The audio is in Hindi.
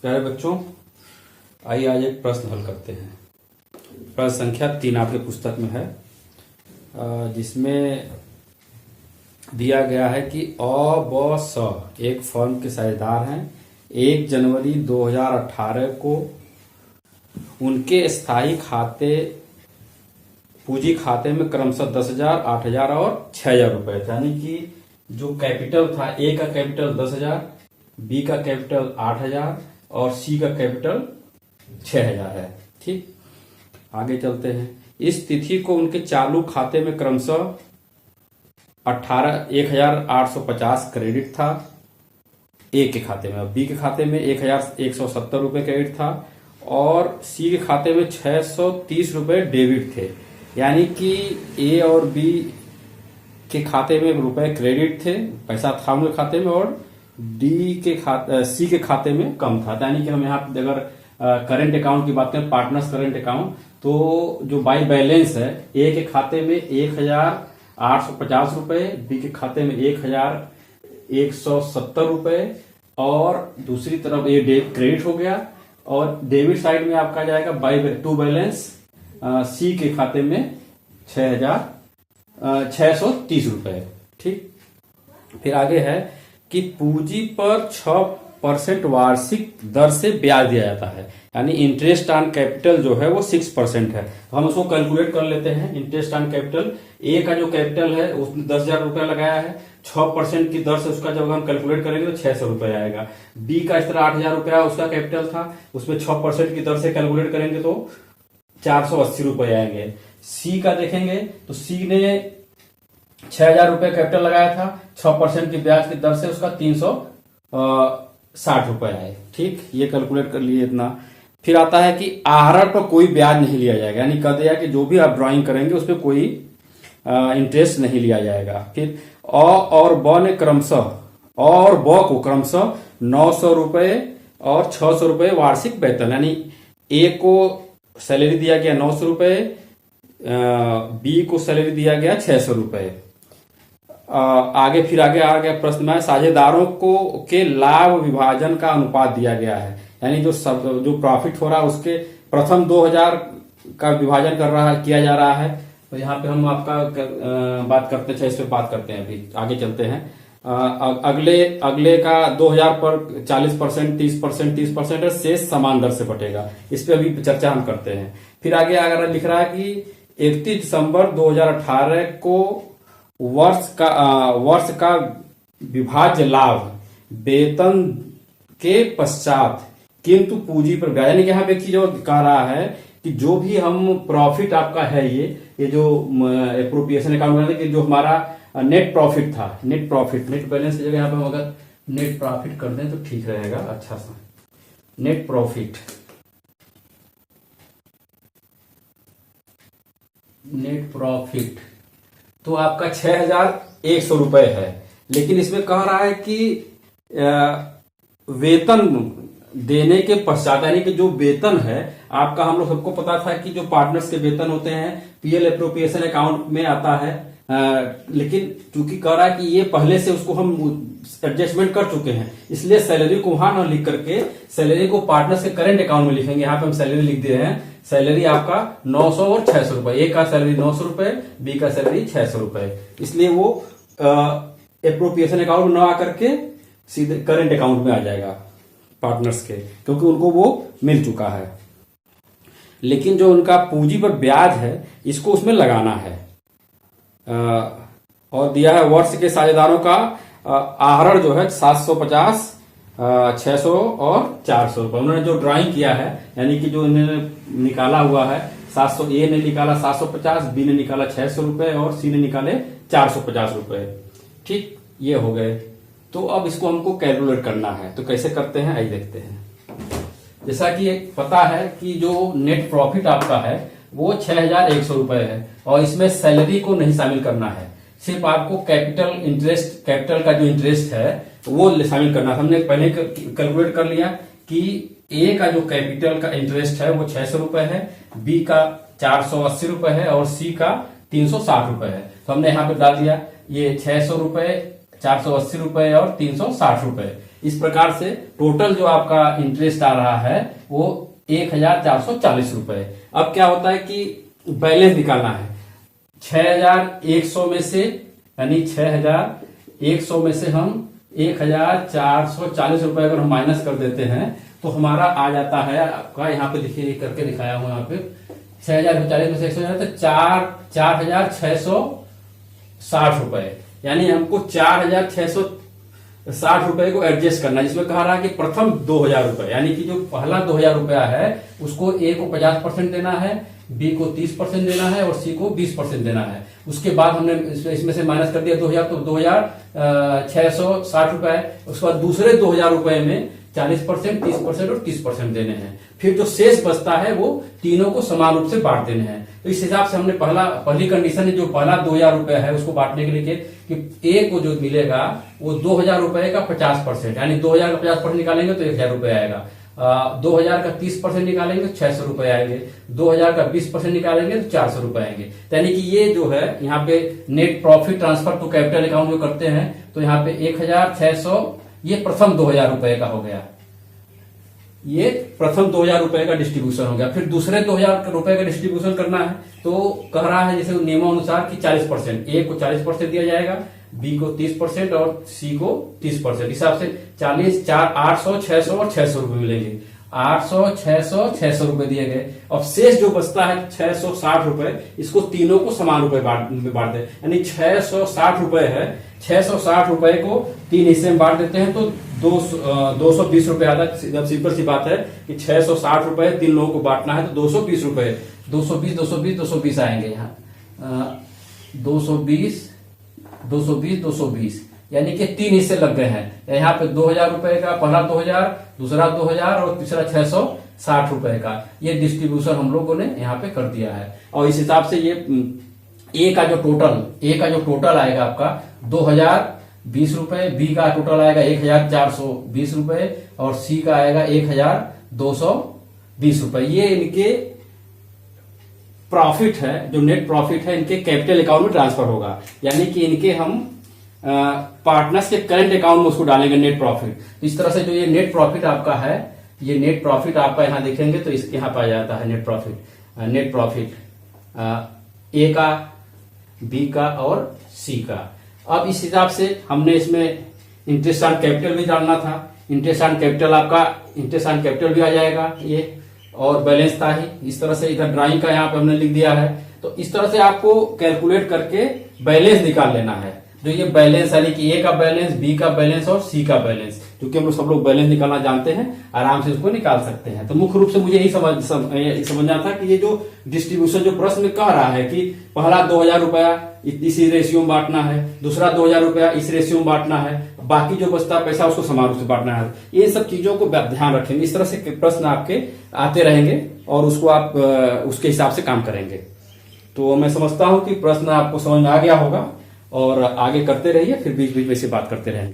प्यारे बच्चों, आइए आज एक प्रश्न हल करते हैं। प्रश्न संख्या 3 आपके पुस्तक में है, जिसमें दिया गया है कि अ ब स एक फर्म के साझेदार हैं। 1 जनवरी 2018 को उनके स्थायी खाते पूंजी खाते में क्रमशः 10,000, 8,000 और 6,000 रुपए, यानी कि जो कैपिटल था, ए का कैपिटल 10,000, बी का कैपिटल 8,000 और सी का कैपिटल 6,000 है। ठीक, आगे चलते हैं। इस तिथि को उनके चालू खाते में क्रमशः 1,850 क्रेडिट था ए के खाते में, बी के खाते में 1,170 रुपए क्रेडिट था और सी के खाते में 630 रुपए डेबिट थे। यानी कि ए और बी के खाते में रुपए क्रेडिट थे, पैसा था उनके खाते में, और सी के खाते में कम था। यानी कि हम यहाँ पे अगर करंट अकाउंट की बात करें, पार्टनर्स करंट अकाउंट, तो जो बाई बैलेंस है, ए के खाते में 1,850 रुपए, बी के खाते में 1,170 रुपए और दूसरी तरफ ये क्रेडिट हो गया, और डेबिट साइड में आपका जाएगा बाई टू बैलेंस सी के खाते में 630 रुपए। ठीक, फिर आगे है कि पूंजी पर 6% वार्षिक दर से ब्याज दिया जाता है, यानी इंटरेस्ट ऑन कैपिटल जो है वो 6% है। तो हम उसको कैलकुलेट कर लेते हैं। इंटरेस्ट ऑन कैपिटल, ए का जो कैपिटल है उसने 10,000 रुपया लगाया है, 6% की दर से उसका जब हम कैलकुलेट करेंगे तो 600 रुपया आएगा। बी का इस तरह 8,000 रुपया उसका कैपिटल था, उसमें 6% की दर से कैलकुलेट करेंगे तो 480 रुपए आएंगे। सी का देखेंगे तो सी ने 6,000 रुपए कैपिटल लगाया था, 6% की ब्याज की दर से उसका 360 रुपए आए। ठीक, ये कैलकुलेट कर लिए इतना। फिर आता है कि आहरण पर कोई ब्याज नहीं लिया जाएगा, यानी कह दिया कि जो भी आप ड्राइंग करेंगे उस पर कोई इंटरेस्ट नहीं लिया जाएगा। फिर अ और ब ने क्रमशः, और ब को क्रमशः 900 रुपए और 600 रुपए वार्षिक वेतन, यानी ए को सैलरी दिया गया 900 रुपए, बी को सैलरी दिया गया 600 रुपए। आगे आ गया प्रश्न में साझेदारों को के लाभ विभाजन का अनुपात दिया गया है, यानी जो प्रॉफिट हो रहा है उसके प्रथम 2,000 का विभाजन किया जा रहा है। तो यहाँ पे हम आपका बात करते हैं, इस पे बात करते हैं। अभी आगे चलते हैं। अगले का 2,000 पर 40%, 30%, 30% और शेष समान दर से बटेगा। इस पे अभी चर्चा हम करते हैं। फिर आगे अगर लिख रहा है कि 31 दिसंबर 2018 को वर्ष का विभाज्य लाभ वेतन के पश्चात किंतु पूंजी पर ब्याज, यानी कि यहाँ पे एक चीज और कह रहा है कि जो भी हम प्रॉफिट आपका है, ये जो एप्रोप्रिएशन अकाउंट में कि जो हमारा नेट प्रॉफिट था, नेट बैलेंस की जगह यहाँ पे हम अगर नेट प्रॉफिट कर दें तो ठीक रहेगा। अच्छा सा नेट प्रॉफिट तो आपका 6,100 रुपए है, लेकिन इसमें कह रहा है कि वेतन देने के पश्चात, यानी कि जो वेतन है आपका, हम लोग सबको पता था कि जो पार्टनर्स के वेतन होते हैं पीएल एप्रोप्रिएशन अकाउंट में आता है, लेकिन चूंकि कह रहा है कि ये पहले से उसको हम एडजस्टमेंट कर चुके हैं, इसलिए सैलरी को वहां न लिख करके सैलरी को पार्टनर्स के करंट अकाउंट में लिखेंगे। यहाँ पे हम सैलरी लिख दे रहे हैं। सैलरी आपका 900 और 600 रुपए, ए का सैलरी 900 रुपए, बी का सैलरी 600 रुपए, इसलिए वो एप्रोप्रिएशन अकाउंट में न आकर के सीधे करंट अकाउंट में आ जाएगा पार्टनर्स के, क्योंकि उनको वो मिल चुका है। लेकिन जो उनका पूंजी पर ब्याज है इसको उसमें लगाना है। और दिया है वर्ष के साझेदारों का आहरण जो है 750, 600 और 400 रुपए। उन्होंने जो ड्राइंग किया है, यानी कि जो इन्होंने निकाला हुआ है 700, ए ने निकाला 750, बी ने निकाला 600 रुपए और सी ने निकाले 450 रुपए। ठीक, ये हो गए। तो अब इसको हमको कैलकुलेट करना है, तो कैसे करते हैं आइए देखते हैं। जैसा कि पता है कि जो नेट प्रॉफिट आपका है वो 6,100 रुपए है, और इसमें सैलरी को नहीं शामिल करना है, सिर्फ आपको कैपिटल का जो इंटरेस्ट है वो शामिल करना था। हमने पहले कैलकुलेट कर लिया कि ए का जो कैपिटल का इंटरेस्ट है वो 600 रुपए है, बी का 480 रुपए है और सी का 360 रुपए है। तो हमने यहाँ पे डाल दिया ये 600 रुपए 480 रुपए और 360 रुपए। इस प्रकार से टोटल जो आपका इंटरेस्ट आ रहा है वो 1440 रुपए। अब क्या होता है कि बैलेंस निकालना है। 6100 में से, यानी 6100 में से हम 1440 रुपए अगर हम माइनस कर देते हैं तो हमारा आ जाता है आपका, यहाँ पे देखिए करके दिखाया हूं, यहाँ पे 6040 में से 100 जाता है 4660 रुपए। यानी हमको 4660 रुपए को एडजस्ट करना है, जिसमें कहा रहा है कि प्रथम 2000 रुपए, यानी कि जो पहला 2000 रुपया है उसको ए को 50% देना है, बी को 30% देना है और सी को 20% देना है। उसके बाद हमने इसमें से माइनस कर दिया 2000, तो 2660 रुपए है। उसके बाद दूसरे 2000 रुपए में 40%, 30% और 30% देने हैं। फिर जो शेष बचता है वो तीनों को समान रूप से बांट देने हैं। तो इस हिसाब से हमने पहली कंडीशन है, जो पहला 2000 रुपए है उसको बांटने के लिए कि ए को जो मिलेगा वो 2000 रुपए का 50%, यानी 2000 का 50% निकालेंगे तो 1000 रुपए आएगा। 2000 का 30% निकालेंगे तो 600 रुपए आएंगे। 2000 का 20% निकालेंगे तो 400 रुपए आएंगे। यानी कि ये जो है यहाँ पे net profit transfer to capital account जो करते हैं, तो यहाँ पे 1600, ये प्रथम 2000 रुपए का हो गया। ये प्रथम 2000 रुपए का डिस्ट्रीब्यूशन हो गया। फिर दूसरे 2000 रुपए का डिस्ट्रीब्यूशन करना है, तो कह रहा है जैसे नियमानुसार कि 40%, ए को 40% दिया जाएगा, बी को 30% और सी को 30%। हिसाब से 40, 4, 800, 600 और 600 रुपए मिलेंगे। 800, 600, 600 रुपए दिए गए। अब शेष जो बचता है 660 रुपए, इसको तीनों को समान रुपए बांट दे, यानी 660 रुपए है। 660 रुपए को 3 हिस्से में बांट देते हैं तो 220 रुपए आता है। सिंपल सी बात है कि 660 रुपए 3 लोगों को बांटना है तो 220 रुपए, 220, 220, 220 आएंगे यहाँ। 220, 220, 220, यानी कि 3 हिस्से लग गए हैं। यहाँ पे 2000 रुपए का पहला 2000, दूसरा 2000 और तीसरा 660 रुपए का ये डिस्ट्रीब्यूशन हम लोगों ने यहाँ पे कर दिया है। और इस हिसाब से ये ए का जो टोटल आएगा आपका 2020 रुपए, बी का टोटल आएगा 1420 रुपए और सी का आएगा 1220 रुपए। ये इनके प्रॉफिट है, जो नेट प्रॉफिट है इनके कैपिटल अकाउंट में ट्रांसफर होगा, यानी कि इनके हम पार्टनर्स के करंट अकाउंट में उसको डालेंगे नेट प्रॉफिट। इस तरह से जो ये नेट प्रॉफिट आपका है, ये नेट प्रॉफिट आपका यहां देखेंगे तो इसके यहां पाया जाता है नेट प्रॉफिट ए का, बी का और सी का। अब इस हिसाब से हमने इसमें इंटरेस्ट ऑन कैपिटल भी डालना था। इंटरेस्ट ऑन कैपिटल भी आ जाएगा ये, और बैलेंस था ही। इस तरह से इधर ड्राइंग का यहाँ पे हमने लिख दिया है। तो इस तरह से आपको कैलकुलेट करके बैलेंस निकाल लेना है। जो ये बैलेंस यानी कि ए का बैलेंस, बी का बैलेंस और सी का बैलेंस, क्योंकि हम लोग सब लोग बैलेंस निकालना जानते हैं, आराम से उसको निकाल सकते हैं। तो मुख्य रूप से मुझे यही समझना था कि ये जो डिस्ट्रीब्यूशन जो प्रश्न में कह रहा है कि पहला 2000 रुपया इसी रेशियो में बांटना है, दूसरा 2000 रुपया इस रेशियो में बांटना है, बाकी जो बचता पैसा उसको समान रूप से बांटना है। ये सब चीजों को ध्यान रखेंगे। इस तरह से प्रश्न आपके आते रहेंगे और उसको आप उसके हिसाब से काम करेंगे। तो मैं समझता हूं कि प्रश्न आपको समझ में आ गया होगा और आगे करते रहिए, फिर बीच बीच में से बात करते रहेंगे।